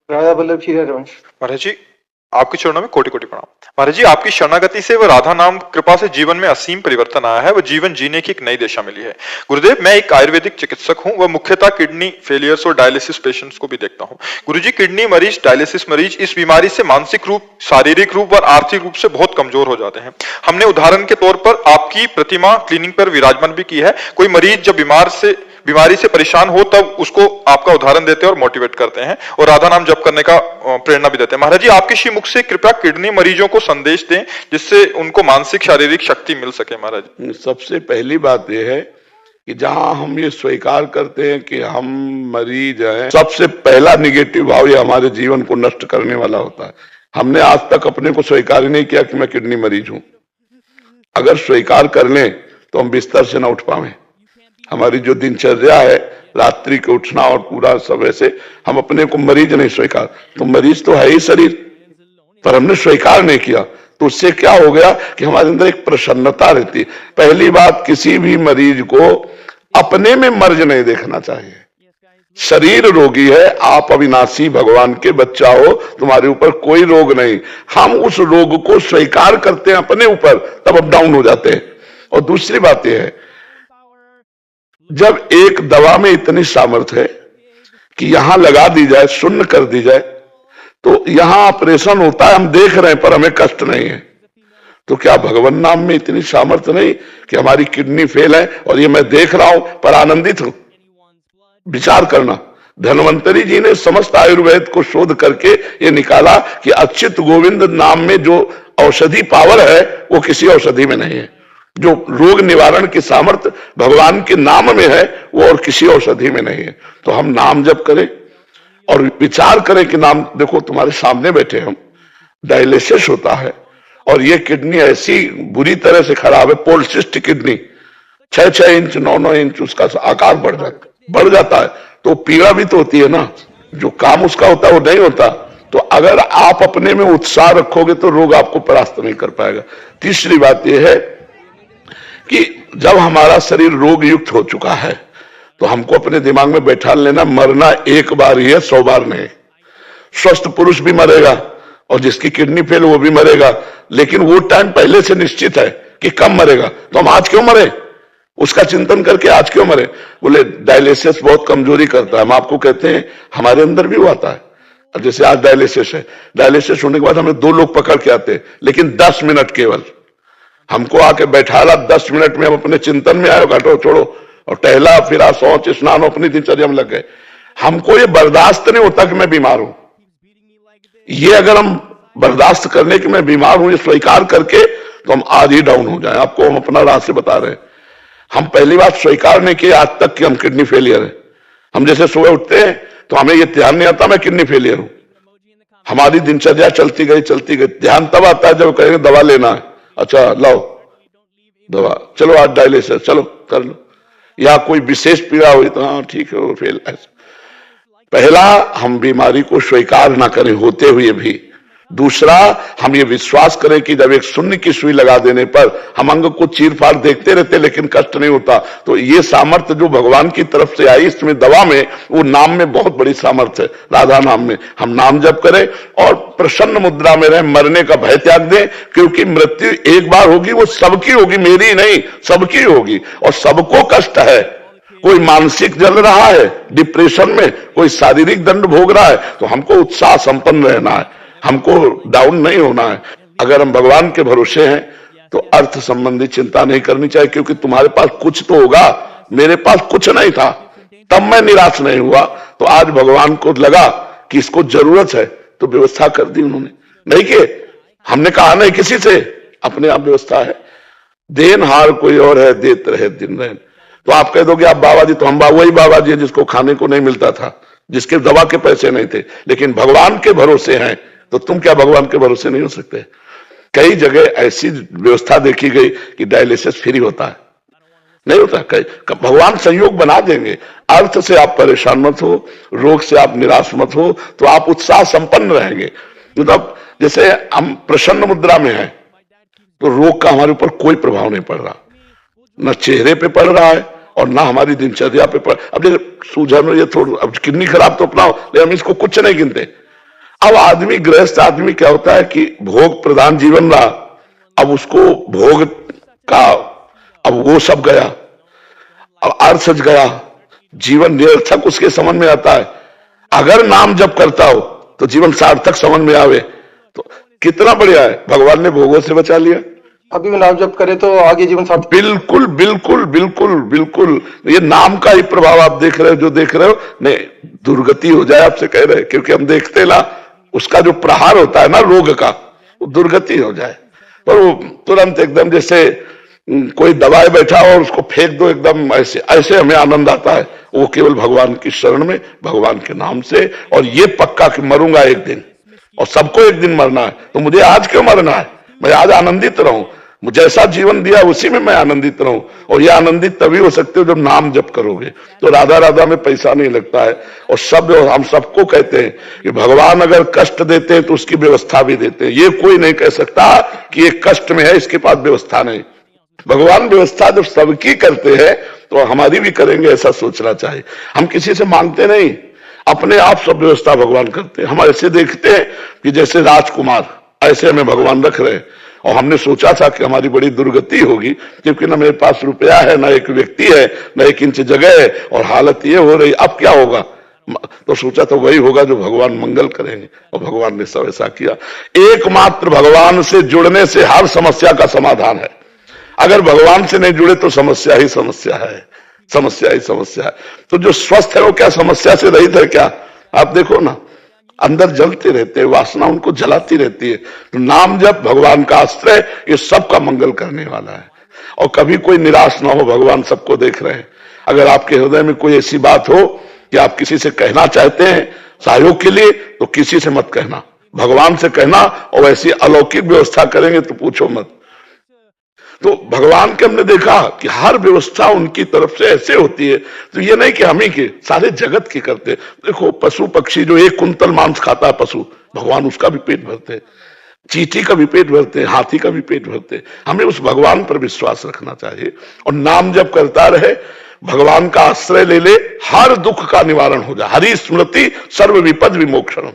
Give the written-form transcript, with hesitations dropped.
राधा वल्लभ श्री हरिवंश। महाराज जी, आपके चरणों में कोटि कोटि प्रणाम। महाराज जी, आपकी शरणागति से व राधा नाम कृपा से जीवन में असीम परिवर्तन आया है व जीवन जीने की एक नई दिशा मिली है। गुरुदेव, मैं एक आयुर्वेदिक चिकित्सक हूं व मुख्यतः किडनी फेलियर्स और डायलिसिस पेशेंट्स को भी देखता हूं। गुरुजी, किडनी मरीज, डायलिसिस मरीज इस बीमारी से मानसिक रूप, शारीरिक रूप और आर्थिक रूप से बहुत कमजोर हो जाते हैं। हमने उदाहरण के तौर पर आपकी प्रतिमा क्लिनिक पर विराजमान भी की है। कोई मरीज जब बीमारी से परेशान हो तब उसको आपका उदाहरण देते हैं और मोटिवेट करते हैं और राधा नाम जप करने का प्रेरणा भी देते हैं। महाराज जी, आपके श्री मुख से कृपया किडनी मरीजों को संदेश दें जिससे उनको मानसिक शारीरिक शक्ति मिल सके। महाराज, सबसे पहली बात यह है कि जहां हम ये स्वीकार करते हैं कि हम मरीज हैं, सबसे पहला निगेटिव भाव ये हमारे जीवन को नष्ट करने वाला होता है। हमने आज तक अपने को स्वीकार ही नहीं किया कि मैं किडनी मरीज हूं। अगर स्वीकार कर लें तो हम बिस्तर से ना उठ पाए। हमारी जो दिनचर्या है, रात्रि के उठना और पूरा सब, ऐसे हम अपने को मरीज नहीं स्वीकार, तो मरीज तो है ही शरीर, पर हमने स्वीकार नहीं किया। तो उससे क्या हो गया कि हमारे अंदर एक प्रसन्नता रहती है। पहली बात, किसी भी मरीज को अपने में मर्ज नहीं देखना चाहिए। शरीर रोगी है, आप अविनाशी भगवान के बच्चा हो, तुम्हारे ऊपर कोई रोग नहीं। हम उस रोग को स्वीकार करते हैं अपने ऊपर, तब अप डाउन हो जाते हैं। और दूसरी बात यह है, जब एक दवा में इतनी सामर्थ्य है कि यहां लगा दी जाए, शून्य कर दी जाए, तो यहां ऑपरेशन होता है, हम देख रहे हैं पर हमें कष्ट नहीं है। तो क्या भगवान नाम में इतनी सामर्थ्य नहीं कि हमारी किडनी फेल है और ये मैं देख रहा हूं पर आनंदित हूं? विचार करना। धन्वंतरी जी ने समस्त आयुर्वेद को शोध करके ये निकाला कि अच्युत गोविंद नाम में जो औषधि पावर है वो किसी औषधि में नहीं है। जो रोग निवारण की सामर्थ्य भगवान के नाम में है वो और किसी औषधि में नहीं है। तो हम नाम जप करें और विचार करें कि नाम, देखो तुम्हारे सामने बैठे हम, डायलिसिस होता है और ये किडनी ऐसी बुरी तरह से खराब है, पोलिसिस्ट किडनी, 6-6 इंच 9-9 इंच उसका आकार बढ़ जाता है। तो पीड़ा भी तो होती है ना, जो काम उसका होता है वो नहीं होता। तो अगर आप अपने में उत्साह रखोगे तो रोग आपको परास्त नहीं कर पाएगा। तीसरी बात यह है कि जब हमारा शरीर रोग युक्त हो चुका है तो हमको अपने दिमाग में बैठा लेना, मरना एक बार ही है, 100 बार नहीं। स्वस्थ पुरुष भी मरेगा और जिसकी किडनी फेल वो भी मरेगा, लेकिन वो टाइम पहले से निश्चित है कि कब मरेगा। तो हम आज क्यों मरे, उसका चिंतन करके आज क्यों मरे? बोले डायलिसिस बहुत कमजोरी करता है। हम आपको कहते हैं हमारे अंदर भी वो आता है। अब जैसे आज डायलिसिस है, डायलिसिस होने के बाद हमें 2 लोग पकड़ के आते हैं, लेकिन 10 मिनट केवल हमको आके बैठा ला। 10 मिनट में हम अपने चिंतन में आए, घटो छोड़ो और टहला फिरा, शौच स्नान, अपनी दिनचर्या में लग गए। हमको ये बर्दाश्त नहीं होता कि मैं बीमार हूं। ये अगर हम बर्दाश्त करने की मैं बीमार हूं, ये स्वीकार करके, तो हम आज ही डाउन हो जाए। आपको हम अपना रहस्य बता रहे हैं। हम पहली बात स्वीकार नहीं किए आज तक कि हम किडनी फेलियर है। हम जैसे सुबह उठते हैं तो हमें ये ध्यान नहीं आता मैं किडनी फेलियर हूं। हमारी दिनचर्या चलती गई। ध्यान तब आता है जब कहेंगे दवा लेना है, अच्छा लाओ दवा, चलो आज डायलिसिस, चलो कर लो। या कोई विशेष पीड़ा हुई तो हाँ ठीक है वो फेल। ऐसा पहला, हम बीमारी को स्वीकार ना करें होते हुए भी। दूसरा, हम ये विश्वास करें कि जब एक शून्य की सुई लगा देने पर हम अंग को चीर फाड़ देखते रहते लेकिन कष्ट नहीं होता। तो ये सामर्थ्य जो भगवान की तरफ से आई इसमें दवा में, वो नाम में बहुत बड़ी सामर्थ्य है। राधा नाम में हम नाम जप करें और प्रसन्न मुद्रा में रहें, मरने का भय त्याग दें, क्योंकि मृत्यु एक बार होगी, वो सबकी होगी, मेरी नहीं, सबकी होगी और सबको कष्ट है। कोई मानसिक जल रहा है डिप्रेशन में, कोई शारीरिक दंड भोग रहा है, तो हमको उत्साह संपन्न रहना है, हमको डाउन नहीं होना है। अगर हम भगवान के भरोसे हैं तो अर्थ संबंधी चिंता नहीं करनी चाहिए, क्योंकि तुम्हारे पास कुछ तो होगा, मेरे पास कुछ नहीं था, तब मैं निराश नहीं हुआ। तो आज भगवान को लगा कि इसको जरूरत है तो व्यवस्था कर दी उन्होंने। नहीं कि हमने कहा नहीं किसी से, अपने आप व्यवस्था है। देनहार कोई और है, देते रहे दिन रहन। तो आप कह दोगे आप बाबा जी, तो हम वही बाबा जी है जिसको खाने को नहीं मिलता था, जिसके दवा के पैसे नहीं थे, लेकिन भगवान के भरोसे हैं। तो तुम क्या भगवान के भरोसे नहीं हो सकते? कई जगह ऐसी व्यवस्था देखी गई कि डायलिसिस फ्री होता है, नहीं होता। भगवान संयोग बना देंगे। अर्थ से आप परेशान मत हो, रोग से आप निराश मत हो, तो आप उत्साह संपन्न रहेंगे। मतलब जैसे हम प्रसन्न मुद्रा में हैं तो रोग का हमारे ऊपर कोई प्रभाव नहीं पड़ रहा, न चेहरे पे पड़ रहा है और ना हमारी दिनचर्या पे पड़। अब जैसे सूजन, ये थोड़ा अब किडनी खराब तो अपना, लेकिन हम इसको कुछ नहीं गिनते। अब आदमी, गृहस्थ आदमी क्या होता है कि भोग प्रधान जीवन रहा, अब उसको भोग का, अब वो सब गया, अब अर्थ गया, जीवन निरर्थक उसके समझ में आता है। अगर नाम जप करता हो तो जीवन सार्थक समझ में आवे तो कितना बढ़िया है, भगवान ने भोगों से बचा लिया। अभी भी नाम जप करे तो आगे जीवन सार्थक। बिल्कुल बिल्कुल बिल्कुल बिल्कुल, ये नाम का ही प्रभाव आप देख रहे हो, जो देख रहे हो, नहीं दुर्गति हो जाए आपसे कह रहे, क्योंकि हम देखते ना उसका जो प्रहार होता है ना रोग का, वो दुर्गति हो जाए, पर वो तुरंत एकदम जैसे कोई दबाए बैठा हो और उसको फेंक दो एकदम, ऐसे ऐसे हमें आनंद आता है। वो केवल भगवान की शरण में, भगवान के नाम से, और ये पक्का कि मरूंगा एक दिन, और सबको एक दिन मरना है, तो मुझे आज क्यों मरना है, मैं आज आनंदित रहूं, मुझे जैसा जीवन दिया उसी में मैं आनंदित रहूं। और ये आनंदित तभी हो सकते हो जब नाम जप करोगे। तो राधा राधा में पैसा नहीं लगता है, और सब हम सबको कहते हैं कि भगवान अगर कष्ट देते हैं तो उसकी व्यवस्था भी देते हैं। ये कोई नहीं कह सकता कि ये कष्ट में है इसके पास व्यवस्था नहीं। भगवान व्यवस्था जब सबकी करते हैं तो हमारी भी करेंगे, ऐसा सोचना चाहिए। हम किसी से मांगते नहीं, अपने आप सब व्यवस्था भगवान करते हैं। हम ऐसे देखते हैं कि जैसे राजकुमार, ऐसे हमें भगवान रख रहे हैं, और हमने सोचा था कि हमारी बड़ी दुर्गति होगी, क्योंकि ना मेरे पास रुपया है, ना एक व्यक्ति है, ना एक इंच जगह है, और हालत ये हो रही, अब क्या होगा। तो सोचा तो वही होगा जो भगवान मंगल करेंगे, और भगवान ने सब ऐसा किया। एकमात्र भगवान से जुड़ने से हर समस्या का समाधान है। अगर भगवान से नहीं जुड़े तो समस्या ही समस्या है, समस्या ही समस्या है। तो जो स्वस्थ है वो क्या समस्या से रहित है क्या? आप देखो ना, अंदर जलते रहते हैं, वासना उनको जलाती रहती है। तो नाम जप, भगवान का आश्रय, ये सबका मंगल करने वाला है। और कभी कोई निराश ना हो, भगवान सबको देख रहे हैं। अगर आपके हृदय में कोई ऐसी बात हो कि आप किसी से कहना चाहते हैं सहयोग के लिए, तो किसी से मत कहना, भगवान से कहना, और ऐसी अलौकिक व्यवस्था करेंगे तो पूछो मत। तो भगवान के हमने देखा कि हर व्यवस्था उनकी तरफ से ऐसे होती है। तो ये नहीं कि हम ही के, सारे जगत की करते। देखो पशु पक्षी जो एक कुंतल मांस खाता है पशु, भगवान उसका भी पेट भरते, चींटी का भी पेट भरते, हाथी का भी पेट भरते। हमें उस भगवान पर विश्वास रखना चाहिए, और नाम जप करता रहे, भगवान का आश्रय ले ले, हर दुख का निवारण हो जाए। हरि स्मृति सर्व विपद विमोक्षणम।